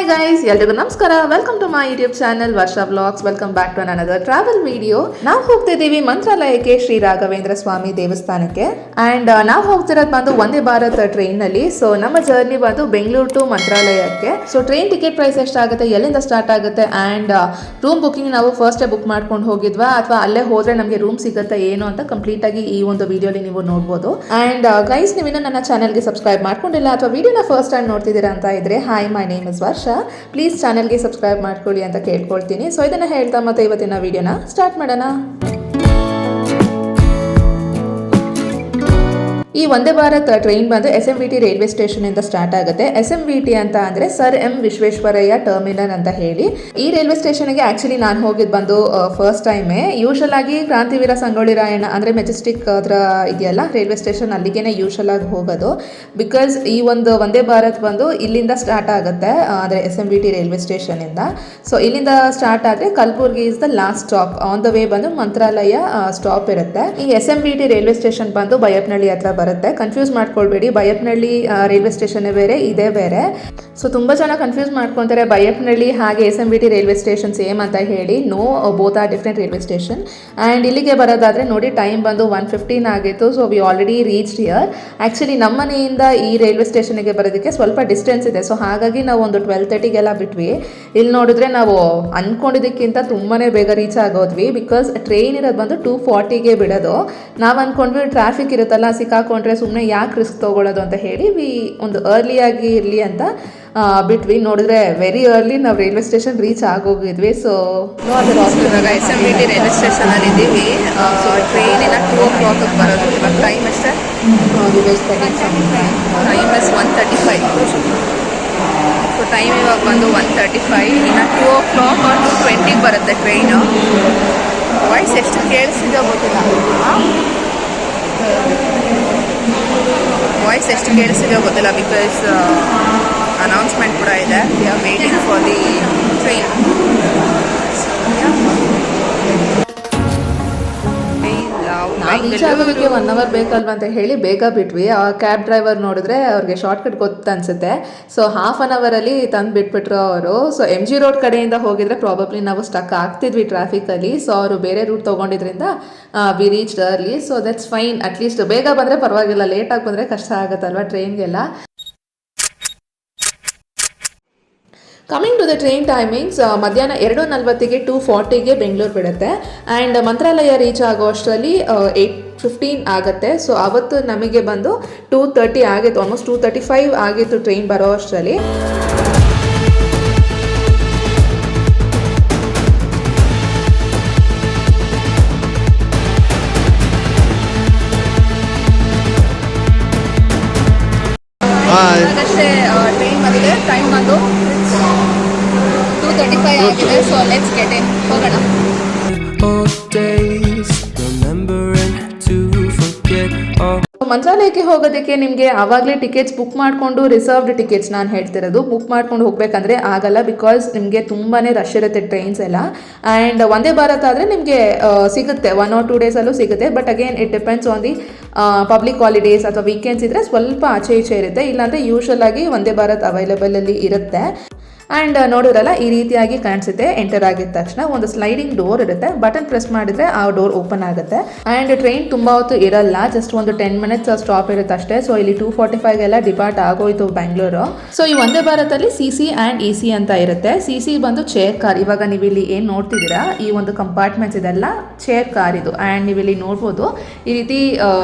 Guys, ಎಲ್ರಿಗೂ ನಮಸ್ಕಾರ. Welcome to my YouTube channel Varsha vlogs. Welcome back to another travel video. ನಾವು ಹೋಗ್ತಾ ಇದ್ದೀವಿ ಮಂತ್ರಾಲಯಕ್ಕೆ, ಶ್ರೀ ರಾಘವೇಂದ್ರ ಸ್ವಾಮಿ ದೇವಸ್ಥಾನಕ್ಕೆ. ಅಂಡ್ ನಾವು ಹೋಗ್ತಿರೋದು ಬಂದು ವಂದೇ ಭಾರತ್ ಟ್ರೈನ್ ನಲ್ಲಿ. ಸೊ ನಮ್ಮ ಜರ್ನಿ ಬಂದು ಬೆಂಗಳೂರು ಟು ಮಂತ್ರಾಲಯಕ್ಕೆ. ಸೊ ಟ್ರೈನ್ ಟಿಕೆಟ್ ಪ್ರೈಸ್ ಎಷ್ಟಾಗುತ್ತೆ, ಎಲ್ಲಿಂದ ಸ್ಟಾರ್ಟ್ ಆಗುತ್ತೆ, ಅಂಡ್ ರೂಮ್ ಬುಕಿಂಗ್ ನಾವು ಫಸ್ಟ್ ಬುಕ್ ಮಾಡ್ಕೊಂಡು ಹೋಗಿದ್ವಾ ಅಥವಾ ಅಲ್ಲೇ ಹೋದ್ರೆ ನಮಗೆ ರೂಮ್ ಸಿಗುತ್ತೆ ಏನು ಅಂತ ಕಂಪ್ಲೀಟ್ ಆಗಿ ಈ ಒಂದು ವಿಡಿಯೋಲಿ ನೀವು ನೋಡ್ಬೋದು. ಅಂಡ್ ಗೈಸ್, ನೀವಿನ್ನೂ ನನ್ನ ಚಾನಲ್ಗೆ ಸಬ್ಸ್ಕ್ರೈಬ್ ಮಾಡ್ಕೊಂಡಿಲ್ಲ ಅಥವಾ ವಿಡಿಯೋನ ಫಸ್ಟ್ ಟೈಮ್ ನೋಡ್ತಿದ್ದೀರಾ ಅಂತ ಇದ್ರೆ, ಹಾಯ್, ಮೈ ನೇಮ್ ಇಸ್ ವರ್ಷ. ಪ್ಲೀಸ್ ಚಾನೆಲ್ಗೆ ಸಬ್ಸ್ಕ್ರೈಬ್ ಮಾಡ್ಕೊಳ್ಳಿ ಅಂತ ಕೇಳ್ಕೊಳ್ತೀನಿ. ಸೊ ಇದನ್ನ ಹೇಳ್ತಾ ಮತ್ತೆ ಇವತ್ತಿನ ವಿಡಿಯೋನ ಸ್ಟಾರ್ಟ್ ಮಾಡೋಣ. ಈ ವಂದೇ ಭಾರತ್ ಟ್ರೈನ್ ಬಂದು SMVT ರೈಲ್ವೆ ಸ್ಟೇಷನ್ ಇಂದ ಸ್ಟಾರ್ಟ್ ಆಗುತ್ತೆ. SMVT ಅಂತ ಅಂದ್ರೆ ಸರ್ ಎಂ ವಿಶ್ವೇಶ್ವರಯ್ಯ ಟರ್ಮಿನಲ್ ಅಂತ ಹೇಳಿ. ಈ ರೈಲ್ವೆ ಸ್ಟೇಷನ್ಗೆ ಆಕ್ಚುಲಿ ನಾನು ಹೋಗಿದ್ ಬಂದು ಫಸ್ಟ್ ಟೈಮೇ. ಯೂಶಲ್ ಆಗಿ ಕ್ರಾಂತಿವೀರ ಸಂಗೊಳ್ಳಿ ರಾಯಣ್ಣ ಅಂದ್ರೆ ಮೆಜೆಸ್ಟಿಕ್ ಹತ್ರ ಇದೆಯಲ್ಲ ರೈಲ್ವೆ ಸ್ಟೇಷನ್, ಅಲ್ಲಿಗೆನೆ ಯೂಶಲ್ ಆಗಿ ಹೋಗೋದು. ಬಿಕಾಸ್ ಈ ಒಂದು ವಂದೇ ಭಾರತ್ ಬಂದು ಇಲ್ಲಿಂದ ಸ್ಟಾರ್ಟ್ ಆಗುತ್ತೆ, ಅಂದ್ರೆ SMVT ರೈಲ್ವೆ ಸ್ಟೇಷನ್ ಇಂದ. ಸೊ ಇಲ್ಲಿಂದ ಸ್ಟಾರ್ಟ್ ಆದ್ರೆ Kalaburagi is the last stop. On the way ಬಂದು ಮಂತ್ರಾಲಯ ಸ್ಟಾಪ್ ಇರುತ್ತೆ. ಈ SMVT ರೈಲ್ವೆ ಸ್ಟೇಷನ್ ಬಂದು ಬೈಯಪ್ಪನಹಳ್ಳಿ ಹತ್ರ ಬರುತ್ತೆ. ಕನ್ಫ್ಯೂಸ್ ಮಾಡ್ಕೊಳ್ಬೇಡಿ, ಬೈಯಪ್ಪನಹಳ್ಳಿ ರೈಲ್ವೆ ಸ್ಟೇಷನ್ ಬೇರೆ, ಇದೇ ಬೇರೆ. ಸೊ ತುಂಬಾ ಜನ ಕನ್ಫ್ಯೂಸ್ ಮಾಡ್ಕೊಂತಾರೆ ಬೈಯಪ್ಪನಹಳ್ಳಿ ಹಾಗೆ SMVT ರೈಲ್ವೆ ಸ್ಟೇಷನ್ ಸೇಮ್ ಅಂತ ಹೇಳಿ. No, both are different railway station. And ಇಲ್ಲಿಗೆ ಬರೋದಾದ್ರೆ ನೋಡಿ, ಟೈಮ್ ಬಂದು 1:15 ಆಗಿತ್ತು. So we already reached here. Actually ನಮ್ಮ ಮನೆಯಿಂದ ಈ ರೈಲ್ವೆ ಸ್ಟೇಷನ್ಗೆ ಬರೋದಕ್ಕೆ ಸ್ವಲ್ಪ ಡಿಸ್ಟೆನ್ಸ್ ಇದೆ. ಸೊ ಹಾಗಾಗಿ ನಾವು ಒಂದು 12:30ಗೆಲ್ಲ ಬಿಟ್ವಿ. ಇಲ್ಲಿ ನೋಡಿದ್ರೆ ನಾವು ಅನ್ಕೊಂಡಿದ್ದಕ್ಕಿಂತ ತುಂಬಾನೇ ಬೇಗ ರೀಚ್ ಆಗೋದ್ವಿ. ಬಿಕಾಸ್ ಟ್ರೈನ್ ಇರೋದು ಬಂದು 2:40ಗೆ ಬಿಡೋದು. ನಾವು ಅನ್ಕೊಂಡ್ವಿ ಟ್ರಾಫಿಕ್ ಇರುತ್ತಲ್ಲ, ಸಿಕ್ಕಾಕೊಂಡ್ರೆ ಸುಮ್ಮನೆ ಯಾಕೆ ರಿಸ್ಕ್ ತೊಗೊಳ್ಳೋದು ಅಂತ ಹೇಳಿ ಒಂದು ಅರ್ಲಿಯಾಗಿ ಇರಲಿ ಅಂತ ಬಿಟ್ವಿ. ನೋಡಿದ್ರೆ ವೆರಿ ಅರ್ಲಿ ನಾವು ರೈಲ್ವೆ ಸ್ಟೇಷನ್ ರೀಚ್ ಆಗೋಗಿದ್ವಿ. ಸೊ ಇವಾಗ SMVT ರೈಲ್ವೆ ಸ್ಟೇಷನ್ ಅಲ್ಲಿ ಇದ್ದೀವಿ. ಸೊ ಟ್ರೈನ್ ಇನ್ನ 2 o'clock ಬರೋದು. ಇವಾಗ ಟೈಮ್ ಅಷ್ಟೇ, ಟೈಮ್ ಇಸ್ 1:35. ಸೊ ಟೈಮ್ ಇವಾಗ ಬಂದು 1:35. ಇನ್ನು 2 o'clock or 2:20 ಬರುತ್ತೆ ಟ್ರೈನು. ವಾಯ್ಸ್ ಎಷ್ಟು ಕೇಳಿಸಿದೋ ಗೊತ್ತಿಲ್ಲ, ವಾಯ್ಸ್ ಎಷ್ಟು ಕೇಳಿಸಿದೋ ಗೊತ್ತಿಲ್ಲ. ಬಿಕಾಸ್ ಅನೌನ್ಸ್ಮೆಂಟ್ ಕೂಡ ಇದೆ. We are waiting for the train. Reach ಆಗೋದಕ್ಕೆ 1 hour ಬೇಕಲ್ವ ಅಂತ ಹೇಳಿ ಬೇಗ ಬಿಟ್ವಿ. ಆ ಕ್ಯಾಬ್ ಡ್ರೈವರ್ ನೋಡಿದ್ರೆ ಅವ್ರಿಗೆ ಶಾರ್ಟ್ ಕಟ್ ಗೊತ್ತು ಅನ್ಸುತ್ತೆ. ಸೊ ಹಾಫ್ ಅನ್ ಅವರಲ್ಲಿ ತಂದು ಬಿಟ್ಬಿಟ್ರು ಅವರು. ಸೊ MG ರೋಡ್ ಕಡೆಯಿಂದ ಹೋಗಿದ್ರೆ ಪ್ರಾಬಬ್ಲಿ ನಾವು ಸ್ಟಕ್ ಆಗ್ತಿದ್ವಿ ಟ್ರಾಫಿಕಲ್ಲಿ. ಸೊ ಅವರು ಬೇರೆ ರೂಟ್ ತೊಗೊಂಡಿದ್ರಿಂದ we reached early. So that's fine. At least ಬೇಗ ಬಂದರೆ ಪರವಾಗಿಲ್ಲ, ಲೇಟಾಗಿ ಬಂದರೆ ಕಷ್ಟ ಆಗುತ್ತಲ್ವ ಟ್ರೈನ್ಗೆಲ್ಲ. Coming to the train timings, ಮಧ್ಯಾಹ್ನ 2:40ಗೆ 2:40ಗೆ ಬೆಂಗಳೂರು ಬಿಡುತ್ತೆ. ಆ್ಯಂಡ್ ಮಂತ್ರಾಲಯ ರೀಚ್ ಆಗೋ ಅಷ್ಟರಲ್ಲಿ 8:15 ಆಗುತ್ತೆ. ಸೊ ಅವತ್ತು ನಮಗೆ ಬಂದು 2:30 ಆಗಿತ್ತು, ಆಲ್ಮೋಸ್ಟ್ 2:35 ಆಗಿತ್ತು ಟ್ರೈನ್ ಬರೋ ಅಷ್ಟರಲ್ಲಿ. ಆಗಷ್ಟೇ ಟ್ರೈನ್ ಬಂದಿದೆ. ಟೈಮ್ ಬಂದು 2:35 ಆಗಿದೆ. ಸೊ ಲೆಟ್ಸ್ ಗೆಟ್ ಇನ್, ಹೋಗೋಣ. ಮಂತ್ರಾಲಯಕ್ಕೆ ಹೋಗೋದಕ್ಕೆ ನಿಮಗೆ ಆವಾಗಲೇ ಟಿಕೆಟ್ಸ್ ಬುಕ್ ಮಾಡಿಕೊಂಡು, ರಿಸರ್ವ್ಡ್ ಟಿಕೆಟ್ಸ್ ನಾನು ಹೇಳ್ತಿರೋದು, ಬುಕ್ ಮಾಡ್ಕೊಂಡು ಹೋಗಬೇಕಂದ್ರೆ ಆಗಲ್ಲ. ಬಿಕಾಸ್ ನಿಮಗೆ ತುಂಬಾ ರಶ್ ಇರುತ್ತೆ ಟ್ರೈನ್ಸ್ ಎಲ್ಲ. ಆ್ಯಂಡ್ ವಂದೇ ಭಾರತ್ ಆದರೆ ನಿಮಗೆ ಸಿಗುತ್ತೆ 1 or 2 ಡೇಸಲ್ಲೂ ಸಿಗುತ್ತೆ. But again it depends on the public holidays ಅಥವಾ ವೀಕೆಂಡ್ಸ್ ಇದ್ದರೆ ಸ್ವಲ್ಪ ಆಚೆ ಈಚೆ ಇರುತ್ತೆ. ಇಲ್ಲಾಂದರೆ ಯೂಶಲ್ ಆಗಿ ವಂದೇ ಭಾರತ್ ಅವೈಲೇಬಲಲ್ಲಿ ಇರುತ್ತೆ. ಆ್ಯಂಡ್ ನೋಡಿದ್ರಲ್ಲ, ಈ ರೀತಿಯಾಗಿ ಕಾಣಿಸುತ್ತೆ. ಎಂಟರ್ ಆಗಿದ ತಕ್ಷಣ ಒಂದು ಸ್ಲೈಡಿಂಗ್ ಡೋರ್ ಇರುತ್ತೆ. ಬಟನ್ ಪ್ರೆಸ್ ಮಾಡಿದ್ರೆ ಆ ಡೋರ್ ಓಪನ್ ಆಗುತ್ತೆ. ಆ್ಯಂಡ್ ಟ್ರೈನ್ ತುಂಬ ಹೊತ್ತು ಇರಲ್ಲ, ಜಸ್ಟ್ ಒಂದು 10 minutes ಸ್ಟಾಪ್ ಇರುತ್ತೆ ಅಷ್ಟೇ. ಸೊ ಇಲ್ಲಿ 2:45ಗೆಲ್ಲ ಡಿಪಾರ್ಟ್ ಆಗೋಯ್ತು ಬೆಂಗಳೂರು. ಸೊ ಈ ವಂದೇ ಭಾರತಲ್ಲಿ CC ಆ್ಯಂಡ್ EC ಅಂತ ಇರುತ್ತೆ. CC ಬಂದು ಚೇರ್ ಕಾರ್. ಇವಾಗ ನೀವು ಇಲ್ಲಿ ಏನು ನೋಡ್ತಿದ್ದೀರಾ, ಈ ಒಂದು ಕಂಪಾರ್ಟ್ಮೆಂಟ್ಸ್ ಇದೆಲ್ಲ ಚೇರ್ ಕಾರ್ ಇದು. ಆ್ಯಂಡ್ ನೀವು ಇಲ್ಲಿ ನೋಡ್ಬೋದು ಈ ರೀತಿ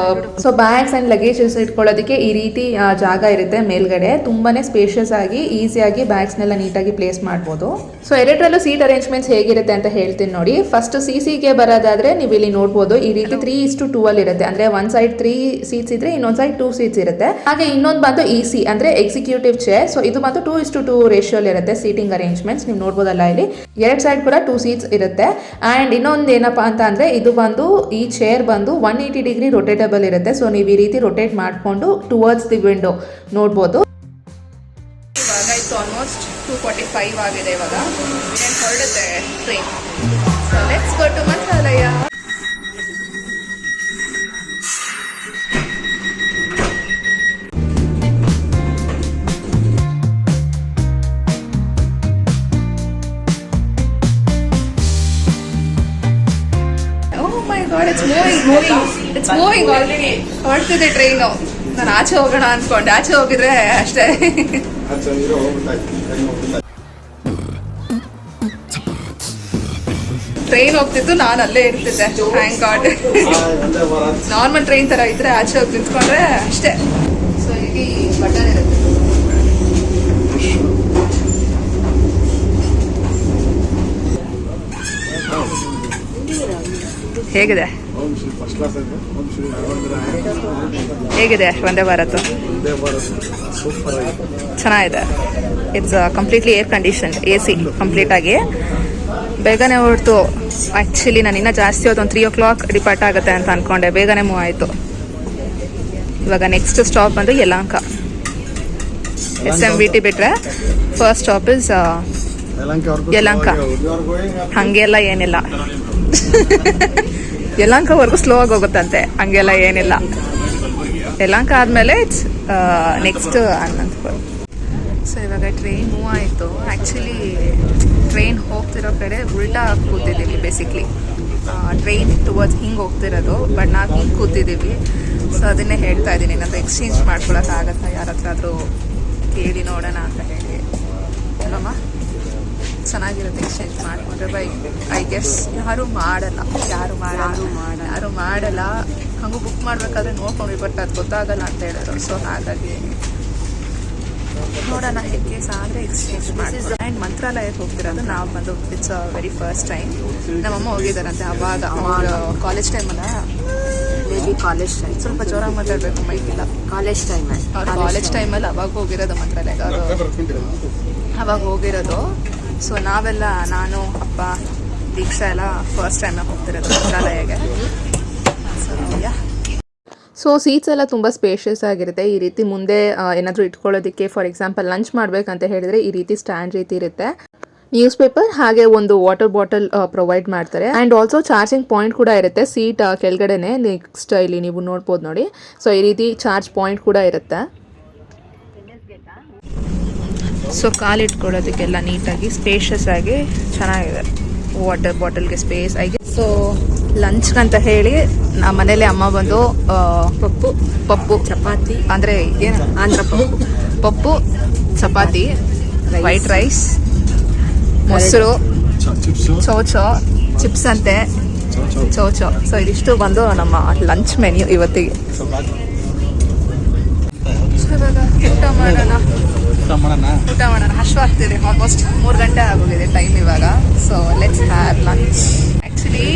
ಸೊ ಬ್ಯಾಗ್ಸ್ ಆ್ಯಂಡ್ ಲಗೇಜಸ್ ಇಟ್ಕೊಳ್ಳೋದಕ್ಕೆ ಈ ರೀತಿ ಜಾಗ ಇರುತ್ತೆ ಮೇಲ್ಗಡೆ. ತುಂಬಾ ಸ್ಪೇಷಿಯಸ್ ಆಗಿ ಈಸಿಯಾಗಿ ಬ್ಯಾಗ್ಸ್ನೆಲ್ಲ ನೀಟಾಗಿ ಪ್ಲೇಸ್ ಮಾಡ್ಬೋದು. ಸೊ ಎರಡರಲ್ಲೂ ಸೀಟ್ ಅರೇಂಜ್ಮೆಂಟ್ಸ್ ಹೇಗಿರುತ್ತೆ ಅಂತ ಹೇಳ್ತೀನಿ ನೋಡಿ. ಫಸ್ಟ್ CCಗೆ ಬರೋದಾದ್ರೆ ನೀವು ಇಲ್ಲಿ ನೋಡ್ಬೋದು ಈ ರೀತಿ 3:2 ಅಲ್ಲಿ ಇರುತ್ತೆ. ಅಂದ್ರೆ ಒಂದ್ ಸೈಡ್ 3 ಸೀಟ್ಸ್ ಇದ್ರೆ ಇನ್ನೊಂದ್ ಸೈಡ್ 2 ಸೀಟ್ಸ್ ಇರುತ್ತೆ. ಹಾಗೆ ಇನ್ನೊಂದು ಬಂದು EC ಅಂದ್ರೆ ಎಕ್ಸಿಕ್ಯೂಟಿವ್ ಚೇರ್. ಸೊ ಇದು ಬಂದು 2:2 ರೇಷಿಯೋಲ್ ಇರುತ್ತೆ ಸೀಟಿಂಗ್ ಅರೇಂಜ್ಮೆಂಟ್ಸ್. ನೀವು ನೋಡ್ಬೋದಲ್ಲ, ಇಲ್ಲಿ 2 ಸೈಡ್ ಕೂಡ 2 ಸೀಟ್ಸ್ ಇರುತ್ತೆ. ಅಂಡ್ ಇನ್ನೊಂದು ಏನಪ್ಪಾ ಅಂತ ಅಂದ್ರೆ, ಇದು ಬಂದು ಈ ಚೇರ್ ಬಂದು 180 ಡಿಗ್ರಿ ರೊಟೇಟಬಲ್ ಇರುತ್ತೆ. ಸೊ ನೀವು ಈ ರೀತಿ ರೊಟೇಟ್ ಮಾಡಿಕೊಂಡು ಟುವರ್ಡ್ಸ್ ದಿ ವಿಂಡೋ ನೋಡ್ಬೋದು. ಇವಾಗ ಇಟ್ಸ್ ಆಲ್ಮೋಸ್ಟ್ 2:45 ಆಗಿದೆ. ಇವಾಗ ಹೊರಡುತ್ತೆ train. So let's go to Mantralayam. Going already ಹೊರಡ್ತಿದೆ ಟ್ರೈನು. ನಾನು ಆಚೆ ಹೋಗೋಣ ಅನ್ಕೊಂಡೆ, ಆಚೆ ಹೋಗಿದ್ರೆ ಅಷ್ಟೇ. ಟ್ರೈನ್ ಹೋಗ್ತಿತ್ತು, ನಾನು ಅಲ್ಲೇ ಇರ್ತಿದ್ದೆ. Thank god. ನಾರ್ಮಲ್ ಟ್ರೈನ್ ತರ ಇದ್ರೆ ಆಚೆ ಹೋಗಿ ನಿಂತ್ಕೊಂಡ್ರೆ ಅಷ್ಟೇ. ಸೊ ಇಲ್ಲಿ ಬಟನ್ ಇರುತ್ತೆ. ಹೇಗಿದೆ ಹೇಗಿದೆ ವಂದೇ ಭಾರತ್? ಚೆನ್ನಾಗಿದೆ. It's completely air condition, AC complete ಆಗಿ. ಬೇಗನೆ ಹೊರಟು. ಆ್ಯಕ್ಚುಲಿ ನಾನು ಇನ್ನೂ ಜಾಸ್ತಿ ಹೊತ್ತು ಒಂದು 3 o'clock ಡಿಪಾರ್ಟ್ ಆಗುತ್ತೆ ಅಂತ ಅಂದ್ಕೊಂಡೆ. ಬೇಗನೆ ಮೂವ್ ಆಯಿತು. ಇವಾಗ ನೆಕ್ಸ್ಟ್ ಸ್ಟಾಪ್ ಬಂದು ಯಲಹಂಕ. SMVT ಬಿಟ್ಟರೆ ಫಸ್ಟ್ ಸ್ಟಾಪ್ ಇಸ್ ಯಲಹಂಕ. ಹಾಗೆಲ್ಲ ಏನಿಲ್ಲ. ಯಲಹಂಕವರೆಗೂ ಸ್ಲೋ ಆಗಿ ಹೋಗುತ್ತಂತೆ, ಹಂಗೆಲ್ಲ ಏನಿಲ್ಲ. ಯಲಹಂಕ ಆದಮೇಲೆ ಇಟ್ಸ್ ನೆಕ್ಸ್ಟ್ ಅನಂತಪುರ. ಸೊ ಇವಾಗ ಟ್ರೈನ್ ಮೂವ್ ಆಯಿತು. ಆ್ಯಕ್ಚುಲಿ ಟ್ರೈನ್ ಹೋಗ್ತಿರೋ ಕಡೆ ಉಲ್ಟಾ ಕೂತಿದ್ದೀವಿ. ಬೇಸಿಕ್ಲಿ ಟ್ರೈನ್ ಟುವರ್ಡ್ಸ್ ಹಿಂಗೆ ಹೋಗ್ತಿರೋದು, ಬಟ್ ನಾವು ಹಿಂಗೆ ಕೂತಿದ್ದೀವಿ. ಸೊ ಅದನ್ನೇ ಹೇಳ್ತಾ ಇದ್ದೀನಿ, ನಂದು ಎಕ್ಸ್ಚೇಂಜ್ ಮಾಡ್ಕೊಳಕ್ಕಾಗತ್ತಾ, ಯಾರ ಹತ್ರ ಆದರೂ ಕೇಳಿ ನೋಡೋಣ ಅಂತ ಹೇಳಿ. ಅಲ್ಲಮ್ಮ ಚೆನ್ನಾಗಿರುತ್ತೆ ಎಕ್ಸ್ಚೇಂಜ್ ಮಾಡಿಕೊಂಡ್ರೆ. ಐ ಗೆಸ್ ಯಾರು ಮಾಡಲ್ಲ. ಹಂಗೂ ಬುಕ್ ಮಾಡಬೇಕಾದ್ರೆ ನೋಡ್ಕೊಂಡ್ವಿ, ಬಟ್ ಅದು ಗೊತ್ತಾಗಲ್ಲ ಅಂತ ಹೇಳಿದ್ರು. ಸೊ ಹಾಗಾಗಿ ನೋಡೋಣ, ಹೇಗೆ ಆದರೆ ಎಕ್ಸ್ಚೇಂಜ್ ಮಾಡಿ. ಆ್ಯಂಡ್ ಮಂತ್ರಾಲಯಕ್ಕೆ ಹೋಗ್ತಿರೋದು ನಾವು ಬಂದು ಇಟ್ಸ್ ವೆರಿ ಫಸ್ಟ್ ಟೈಮ್. ನಮ್ಮಮ್ಮ ಹೋಗಿದ್ದಾರಂತೆ ಅವಾಗ, ಅವ್ರ ಕಾಲೇಜ್ ಟೈಮಲ್ಲ. ಕಾಲೇಜ್ ಟೈಮ್ ಸ್ವಲ್ಪ ಜೋರಾಗಿ ಮಾತಾಡಬೇಕು, ಮೈಕಿಲ್ಲ. ಕಾಲೇಜ್ ಟೈಮಲ್ಲಿ ಅವಾಗ ಹೋಗಿರೋದು ಮಂತ್ರಾಲಯಕ್ಕೆ. ಅವಾಗ ಹೋಗಿರೋದು. ಸೊ ನಾವೆಲ್ಲ, ನಾನು, ಅಪ್ಪ, ದೀಕ್ಷಾ ಎಲ್ಲ ಫಸ್ಟ್ ಟೈಮ್ ಹೋಗ್ತಿರೋದು ಮಂತ್ರಾಲಯಗೆ. ಸೊ ಸೀಟ್ಸ್ ಎಲ್ಲ ತುಂಬ ಸ್ಪೇಷಿಯಸ್ ಆಗಿರುತ್ತೆ. ಈ ರೀತಿ ಮುಂದೆ ಏನಾದರೂ ಇಟ್ಕೊಳ್ಳೋದಕ್ಕೆ, ಫಾರ್ ಎಕ್ಸಾಂಪಲ್ ಲಂಚ್ ಮಾಡಬೇಕಂತ ಹೇಳಿದರೆ ಈ ರೀತಿ ಸ್ಟ್ಯಾಂಡ್ ರೀತಿ ಇರುತ್ತೆ. ನ್ಯೂಸ್ ಪೇಪರ್ ಹಾಗೆ ಒಂದು ವಾಟರ್ ಬಾಟಲ್ ಪ್ರೊವೈಡ್ ಮಾಡ್ತಾರೆ. ಆ್ಯಂಡ್ ಆಲ್ಸೋ ಚಾರ್ಜಿಂಗ್ ಪಾಯಿಂಟ್ ಕೂಡ ಇರುತ್ತೆ ಸೀಟ್ ಕೆಳಗಡೆನೆ. ನೆಕ್ಸ್ಟ್ ಇಲ್ಲಿ ನೀವು ನೋಡ್ಬೋದು ನೋಡಿ. ಸೊ ಈ ರೀತಿ ಚಾರ್ಜ್ ಪಾಯಿಂಟ್ ಕೂಡ ಇರುತ್ತೆ. ಸೊ ಕಾಲಿಟ್ಕೊಳ್ಳೋದಕ್ಕೆಲ್ಲ ನೀಟಾಗಿ ಸ್ಪೇಷಿಯಸ್ ಆಗಿ ಚೆನ್ನಾಗಿದೆ. ವಾಟರ್ ಬಾಟಲ್ಗೆ ಸ್ಪೇಸ್ ಆಗಿ. ಸೊ ಲಂಚ್ಗಂತ ಹೇಳಿ ನಮ್ಮ ಮನೇಲಿ ಅಮ್ಮ ಬಂದು ಪಪ್ಪು ಚಪಾತಿ, ಅಂದರೆ ಏನು ಆಂಧ್ರ ಪಪ್ಪು ಚಪಾತಿ, ವೈಟ್ ರೈಸ್, ಮೊಸರು, ಚೌಚೋ, ಚಿಪ್ಸ್ ಅಂತೆ, ಚೌಚೋ. ಸೊ ಇದಿಷ್ಟು ಬಂದು ನಮ್ಮ ಲಂಚ್ ಮೆನ್ಯೂ ಇವತ್ತಿಗೆ. ಇವಾಗ ಊಟ ಮಾಡೋಣ. ಹಶ್ವಾಗ್ತಿದೆ. ಆಲ್ಮೋಸ್ಟ್ 3 ಗಂಟೆ ಆಗೋಗಿದೆ ಟೈಮ್ ಇವಾಗ. So let's have lunch. Actually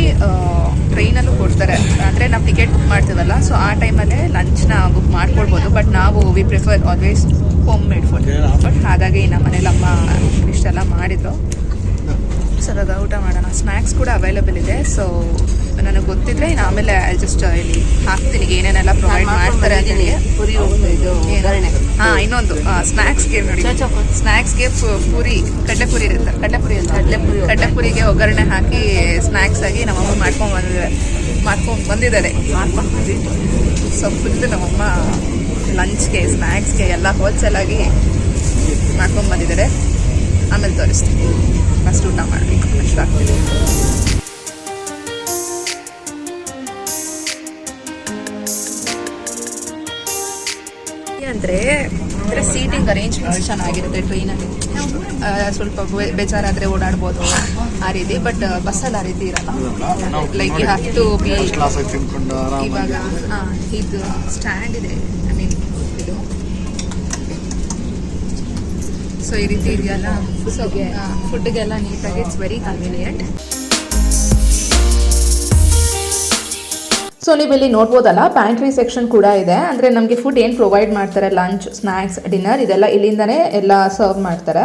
ಟ್ರೈನಲ್ಲೂ ಕೊಡ್ತಾರೆ, ಅಂದರೆ ನಾವು ಟಿಕೆಟ್ ಬುಕ್ ಮಾಡ್ತೀವಲ್ಲ, ಸೊ ಆ ಟೈಮಲ್ಲೇ ಲಂಚ್ನ ಬುಕ್ ಮಾಡ್ಕೊಳ್ಬೋದು. ಬಟ್ ನಾವು we prefer always homemade food. But ಹಾಗಾಗಿ ನಮ್ಮ ಮನೇಲಿ ಅಮ್ಮ ಇಷ್ಟೆಲ್ಲ ಮಾಡಿದ್ರು. ಸೊ ಇವಾಗ ಊಟ ಮಾಡೋಣ. ಸ್ನ್ಯಾಕ್ಸ್ ಕೂಡ ಅವೈಲೇಬಲ್ ಇದೆ. ಸೊ ನನಗೆ ಗೊತ್ತಿದ್ರೆ ಇನ್ನು ಆಮೇಲೆ ಜಸ್ಟ್ ಇಲ್ಲಿ ಹಾಕ್ತೀನಿ ಏನೇನೆಲ್ಲ ಪ್ರೊವೈಡ್ ಮಾಡ್ತಾರೆ ಅಂತೇಳಿ. ಹಾಂ, ಇನ್ನೊಂದು ಸ್ನ್ಯಾಕ್ಸ್ಗೆ ನೋಡಿ, ಸ್ನ್ಯಾಕ್ಸ್ಗೆ ಪೂರಿ, ಕಡಲೆಪುರಿ ಇರುತ್ತೆ. ಕಡಲೆಪುರಿಗೆ ಒಗ್ಗರಣೆ ಹಾಕಿ ಸ್ನ್ಯಾಕ್ಸ್ ಆಗಿ ನಮ್ಮಮ್ಮ ಮಾಡ್ಕೊಂಡು ಬಂದಿದ್ದಾರೆ. ಸೊ ಫುಲ್ ನಮ್ಮಮ್ಮ ಲಂಚ್ಗೆ, ಸ್ನ್ಯಾಕ್ಸ್ಗೆ ಎಲ್ಲ ಹೋಲ್ಸೇಲ್ ಆಗಿ ಮಾಡ್ಕೊಂಡು ಬಂದಿದ್ದಾರೆ. ಆಮೇಲೆ ತೋರಿಸ್ತೀನಿ. ಫಸ್ಟ್ ಊಟ ಮಾಡಬೇಕು, ಅಷ್ಟಾಗ್ತಿದೆ. ಅಂದರೆ ಸೀಟಿಂಗ್ ಅರೇಂಜ್ಮೆಂಟ್ಸ್ ಚೆನ್ನಾಗಿರುತ್ತೆ ಟ್ರೈನಲ್ಲಿ. ಸ್ವಲ್ಪ ಬೇಜಾರಾದರೆ ಓಡಾಡ್ಬೋದು ಆ ರೀತಿ. ಬಟ್ ಬಸ್ಸಲ್ಲಿ ಆ ರೀತಿ ಇರಲ್ಲ. Like you have to be. ಇವಾಗ ಇದು ಸ್ಟ್ಯಾಂಡ್ ಇದೆ, ಐ ಮೀನ್ ಇದು. ಸೊ ಈ ರೀತಿ ಇದೆಯಲ್ಲ, ಸೊ ಫುಡ್ಗೆಲ್ಲ ನೀಟಾಗಿ ಇಟ್ಸ್ ವೆರಿ ಕನ್ವೀನಿಯೆಂಟ್. ಸೊ ನೀವು ಇಲ್ಲಿ ನೋಡ್ಬೋದಲ್ಲ, ಪ್ಯಾಂಟ್ರಿ ಸೆಕ್ಷನ್ ಕೂಡ ಇದೆ. ಅಂದರೆ ನಮಗೆ ಫುಡ್ ಏನು ಪ್ರೊವೈಡ್ ಮಾಡ್ತಾರೆ, ಲಂಚ್, ಸ್ನ್ಯಾಕ್ಸ್, ಡಿನ್ನರ್, ಇದೆಲ್ಲ ಇಲ್ಲಿಂದನೇ ಎಲ್ಲ ಸರ್ವ್ ಮಾಡ್ತಾರೆ.